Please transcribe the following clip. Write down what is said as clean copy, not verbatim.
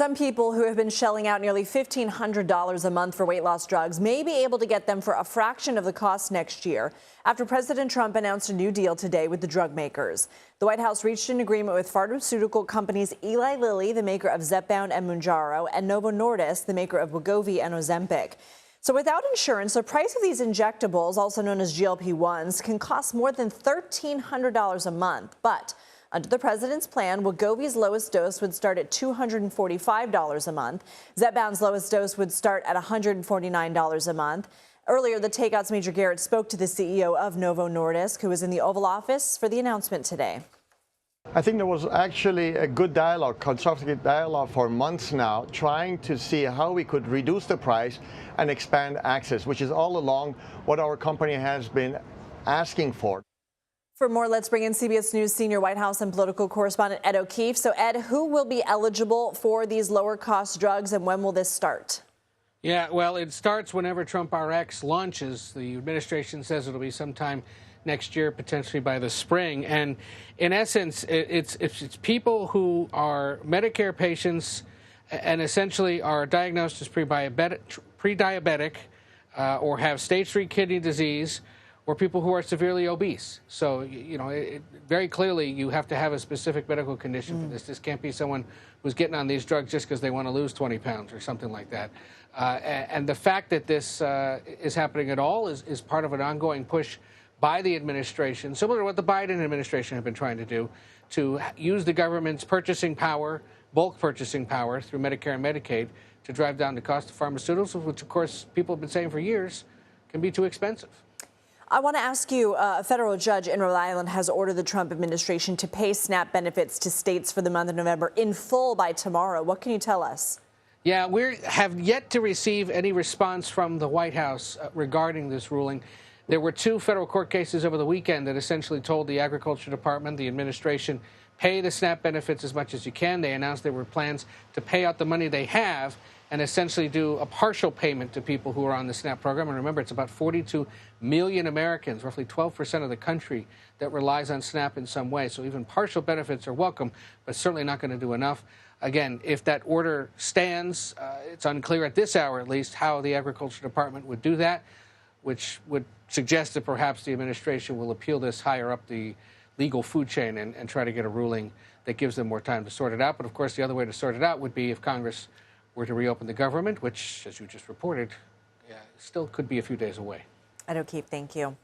Some people who have been shelling out nearly $1,500 a month for weight loss drugs may be able to get them for a fraction of the cost next year after President Trump announced a new deal today with the drug makers. The White House reached an agreement with pharmaceutical companies Eli Lilly, the maker of Zepbound and Mounjaro, and Novo Nordisk, the maker of Wegovy and Ozempic. So without insurance, the price of these injectables, also known as GLP-1s, can cost more than $1,300 a month. But under the president's plan, Wegovy's lowest dose would start at $245 a month. Zepbound's lowest dose would start at $149 a month. Earlier, the Takeout's Major Garrett spoke to the CEO of Novo Nordisk, who was in the Oval Office for the announcement today. I think there was actually a good dialogue, constructive dialogue for months now, trying to see how we could reduce the price and expand access, which is all along what our company has been asking for. For more, let's bring in CBS News senior White House and political correspondent Ed O'Keefe. So, Ed, who will be eligible for these lower-cost drugs, and when will this start? Yeah, well, it starts whenever Trump RX launches. The administration says it'll be sometime next year, potentially by the spring. And in essence, it's people who are Medicare patients and essentially are diagnosed as pre-diabetic or have stage 3 kidney disease, or people who are severely obese. So, you know, very clearly you have to have a specific medical condition for this. This can't be someone who's getting on these drugs just because they want to lose 20 pounds or something like that. And the fact that this is happening at all is part of an ongoing push by the administration, similar to what the Biden administration have been trying to do, to use the government's purchasing power, bulk purchasing power through Medicare and Medicaid to drive down the cost of pharmaceuticals, which, of course, people have been saying for years can be too expensive. I want to ask you, a federal judge in Rhode Island has ordered the Trump administration to pay SNAP benefits to states for the month of November in full by tomorrow. What can you tell us? Yeah, we have yet to receive any response from the White House regarding this ruling. There were 2 federal court cases over the weekend that essentially told the Agriculture Department, the administration, pay the SNAP benefits as much as you can. They announced there were plans to pay out the money they have and essentially do a partial payment to people who are on the SNAP program. And remember, it's about 42 million Americans, roughly 12% of the country, that relies on SNAP in some way. So even partial benefits are welcome, but certainly not going to do enough. Again, if that order stands, it's unclear at this hour, at least, how the Agriculture Department would do that, which would suggest that perhaps the administration will appeal this higher up the legal food chain and try to get a ruling that gives them more time to sort it out. But, of course, the other way to sort it out would be if Congress were to reopen the government, which, as you just reported, still could be a few days away. Ed O'Keefe, thank you.